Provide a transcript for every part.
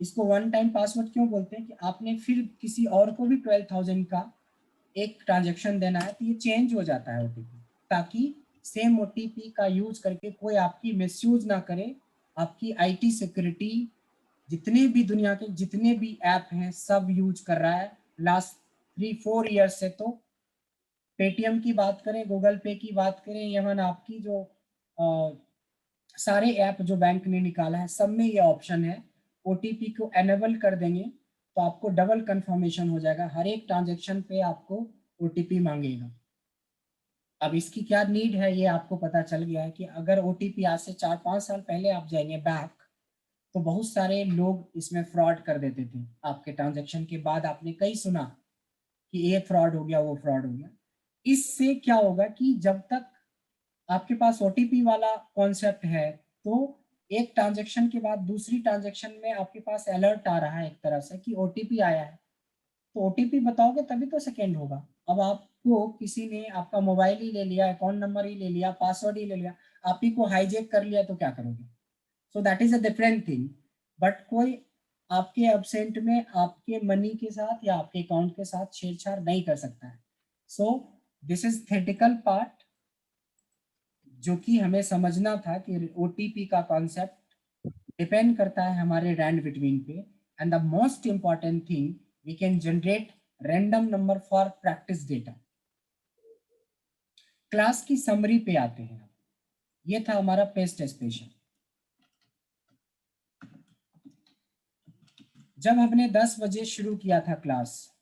इसको one time password क्यों बोलते हैं कि आपने फिर किसी और को भी 12,000 का एक ट्रांजैक्शन देना है तो ये चेंज हो जाता है ओटीपी, ताकि सेम ओटीपी का यूज करके कोई आपकी मिसयूज ना करे। आपकी आईटी सिक्योरिटी जितने भी दुनिया के जितने भी ऐप हैं सब यूज कर रहा है लास्ट 3-4 ईयर्स से। तो पेटीएम की बात करें, गूगल पे की बात करें, इवन आपकी जो सारे ऐप जो बैंक ने निकाला है सब में ये ऑप्शन है। ओटीपी को एनेबल कर देंगे तो आपको डबल कंफर्मेशन हो जाएगा, हर एक ट्रांजैक्शन पे आपको ओटीपी मांगेगा। अब इसकी क्या नीड है ये आपको पता चल गया है कि अगर ओटीपी आज से 4-5 साल पहले आप जाएंगे बैक तो बहुत सारे लोग इसमें फ्रॉड कर देते थे। आपके ट्रांजैक्शन के बाद आपने कई सुना कि ये फ्रॉड हो गया, वो फ्रॉड हो गया। इससे क्या होगा कि जब तक आपके पास ओटीपी वाला कॉन्सेप्ट है तो एक ट्रांजैक्शन के बाद दूसरी ट्रांजैक्शन में आपके पास अलर्ट आ रहा है एक तरह से कि ओटीपी आया है, तो ओटीपी बताओगे तभी तो सेकेंड होगा। अब आपको किसी ने आपका मोबाइल ही ले लिया, अकाउंट नंबर ही ले लिया, पासवर्ड ही ले लिया, आप ही को हाईजेक कर लिया तो क्या करोगे? So that is a different thing. But कोई आपके एब्सेंट में आपके मनी के साथ या आपके अकाउंट के साथ छेड़छाड़ नहीं कर सकता है। सो दिस इज थेटिकल पार्ट जो कि हमें समझना था कि ओटीपी का कॉन्सेप्ट डिपेंड करता है हमारे रैंड बिटवीन पे। And the most important thing, we can generate random number for practice data. Class की समरी पे आते हैं। ये था हमारा पेस्ट स्पेशल। जब हमने 10 बजे शुरू किया था class,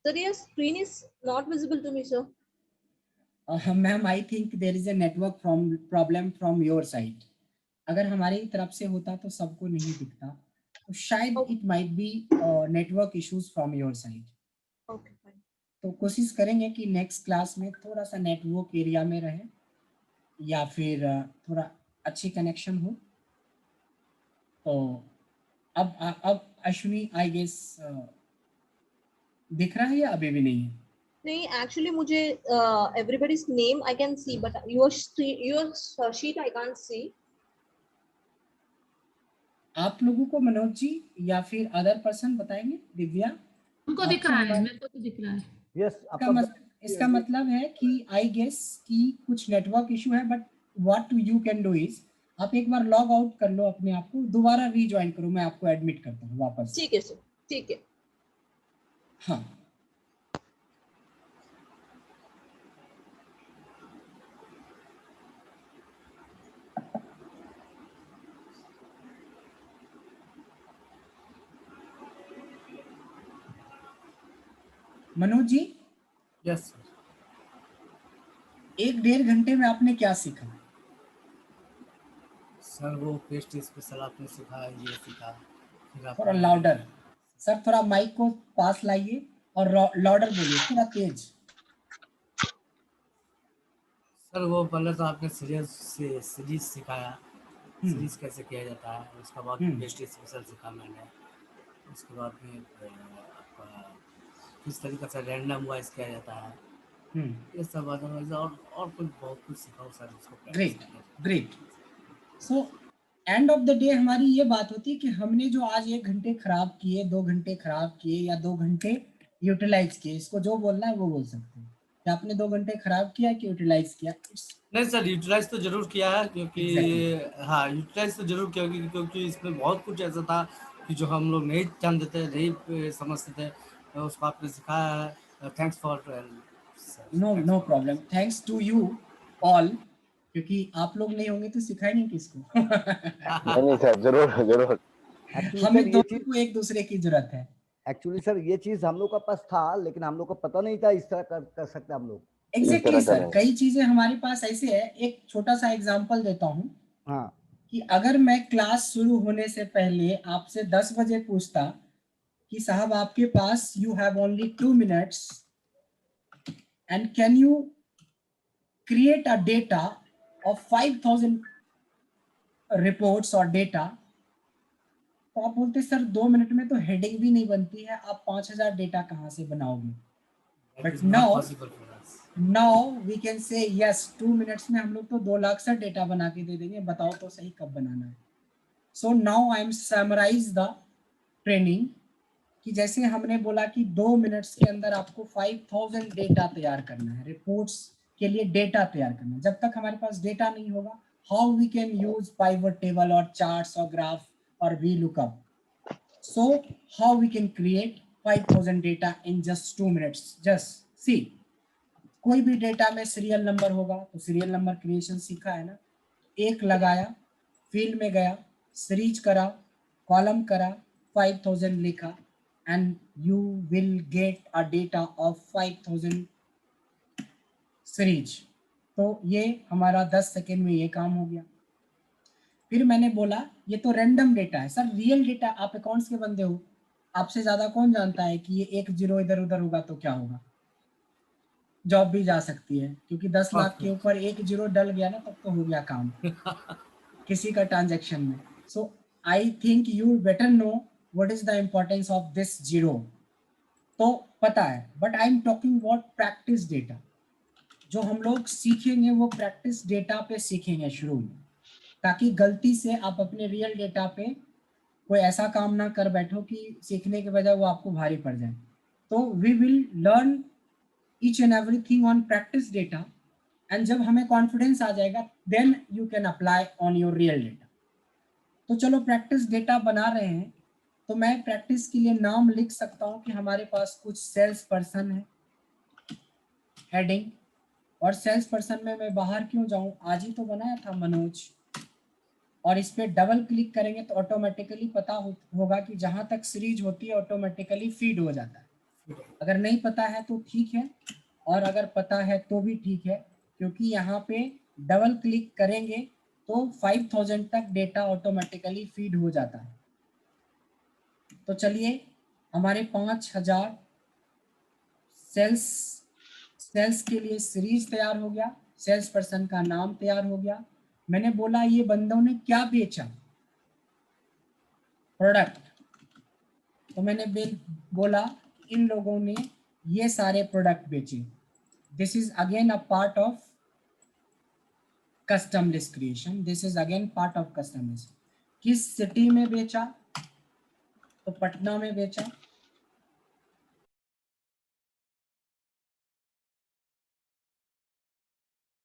Sir, your screen is not visible to me, sir. Ma'am I think there is a network problem from your side. अगर हमारी तरफ से होता तो सबको नहीं दिखता, तो शायद Okay. It might be network issues from your side. Okay, fine. तो कोशिश करेंगे कि नेक्स्ट क्लास में थोड़ा सा नेटवर्क एरिया में रहे या फिर थोड़ा अच्छी कनेक्शन हो। तो अब अश्विनी आई गेस दिख रहा है या अभी भी नहीं है? नहीं, actually मुझे everybody's name I can see, but your sheet I can't see. आप लोगों को मनोज जी या फिर अदर पर्सन बताएंगे? दिव्या उनको दिख रहा है, मेरे को तो दिख रहा है। यस, इसका मतलब है कि आई गेस कि कुछ नेटवर्क इशू है। But what you can do is आप एक बार लॉग आउट कर लो अपने आप को, दोबारा रीज्वाइन करो, मैं आपको एडमिट करता हूँ वापस। ठीक है सर, ठीक है। हाँ, मनोज जी। यस एक 1.5 घंटे में आपने क्या सीखा? सर, वो पेस्ट स्पेशल आपने सिखाया, ये सीखा। फिर थोड़ा आपने लाउडर सर, थोड़ा माइक को पास लाइए और लाउडर बोलिए, थोड़ा तेज। सर, वो पहले तो आपने सीरीज सिखाया, सीरीज कैसे किया जाता है। उसके बाद पेस्ट स्पेशल सीखा मैंने। उसके बाद में आपका किस तरीके से रैंडम वाइज किया जाता है, ये सब बातें और कुछ बहुत कुछ सिखाओ सर उसको। Great great. So end of the day हमारी ये बात होती है कि हमने जो आज 1 घंटे खराब किए, 2 घंटे खराब किए या 2 घंटे यूटिलाइज किए, इसको जो बोलना है वो बोल सकते हैं कि आपने 2 घंटे खराब किया कि यूटिलाइज किया। नहीं सर, यूटिलाइज तो जरूर किया है, क्योंकि Exactly. हाँ, यूटिलाइज तो जरूर किया, क्योंकि इसमें बहुत कुछ ऐसा था कि जो हम लोग नहीं जानते थे, नहीं समझते थे, उसको आपने सिखाया है। Thanks for no problem, thanks to you all, क्योंकि आप लोग नहीं होंगे तो सिखाएंगे किसको? नहीं सर, जरूर जरूर। हमें दोनों को एक दूसरे की जरूरत है। एक्चुअली सर ये चीज हम लोग का पास था, लेकिन हम लोग को पता नहीं था इस तरह कर सकते हम लोग। एग्जैक्टली सर, कई चीजें हमारे पास ऐसे है। एक छोटा सा एग्जांपल देता हूँ। हाँ, कि अगर मैं क्लास शुरू होने से पहले आपसे 10 बजे पूछता कि साहब आपके पास you have only 2 minutes and can you create a data of 5000 reports और डेटा, तो आप बोलते सर 2 मिनट में तो हेडिंग भी नहीं बनती है, आप 5000 डेटा कहाँ से बनाओगे? But now now we can say yes 2 minutes में हम लोग तो 2 लाख सा डेटा बना के दे देंगे, बताओ तो सही कब बनाना है। So now I am summarise the training कि जैसे हमने बोला कि 2 मिनट्स के अंदर आपको 5000 डेटा तैयार करना है, रिपोर्ट्स के लिए डेटा तैयार करना है। जब तक हमारे पास डेटा नहीं होगा, how we can use pivot table और चार्ट्स और ग्राफ और V lookup. So how we can create 5000 data in just 2 minutes. Just see, कोई भी डेटा में सीरियल नंबर होगा तो सीरियल नंबर क्रिएशन सीखा है ना, एक लगाया, फील्ड में गया, सीरीज करा, कॉलम करा, 5000 लिखा and you will get a data of 5000 series. तो ये हमारा 10 सेकेंड में ये काम हो गया। फिर मैंने बोला ये तो रैंडम डेटा है सर, रियल डेटा, आप अकाउंट्स के बंदे हो, आपसे ज्यादा कौन जानता है कि ये 1 0 इधर उधर होगा तो क्या होगा, जॉब भी जा सकती है, क्योंकि 10 लाख के ऊपर 1 0 डल गया ना तब तो हो गया काम किसी का ट्रांजैक्शन में। So I think you better know what is the importance of this zero, तो पता है, but I am talking about practice data. जो हम लोग सीखेंगे वो प्रैक्टिस डेटा पे सीखेंगे शुरू में, ताकि गलती से आप अपने रियल डेटा पे कोई ऐसा काम ना कर बैठो कि सीखने के बजाय वो आपको भारी पड़ जाए। तो we will learn each and everything on practice data, and जब हमें कॉन्फिडेंस आ जाएगा then you can apply on your real data. तो चलो प्रैक्टिस डेटा बना रहे हैं, तो मैं प्रैक्टिस के लिए नाम लिख सकता हूँ कि हमारे पास कुछ सेल्स पर्सन है, हेडिंग, और सेल्स पर्सन में मैं बाहर क्यों जाऊं, आज ही तो बनाया था मनोज, और इस पे डबल क्लिक करेंगे तो ऑटोमेटिकली पता होगा कि जहां तक सीरीज होती है ऑटोमेटिकली फीड हो जाता है। अगर नहीं पता है तो ठीक है, और अगर पता है तो भी ठीक है, क्योंकि यहाँ पे डबल क्लिक करेंगे तो 5000 तक डेटा ऑटोमेटिकली फीड हो जाता है। तो चलिए हमारे 5000 सेल्स के लिए सीरीज तैयार हो गया, सेल्स पर्सन का नाम तैयार हो गया। मैंने बोला ये बंदों ने क्या बेचा, प्रोडक्ट, तो मैंने बोला इन लोगों ने ये सारे प्रोडक्ट बेचे। This is again a part of custom list creation, this is again part of custom list. किस सिटी में बेचा, तो पटना में बेचा।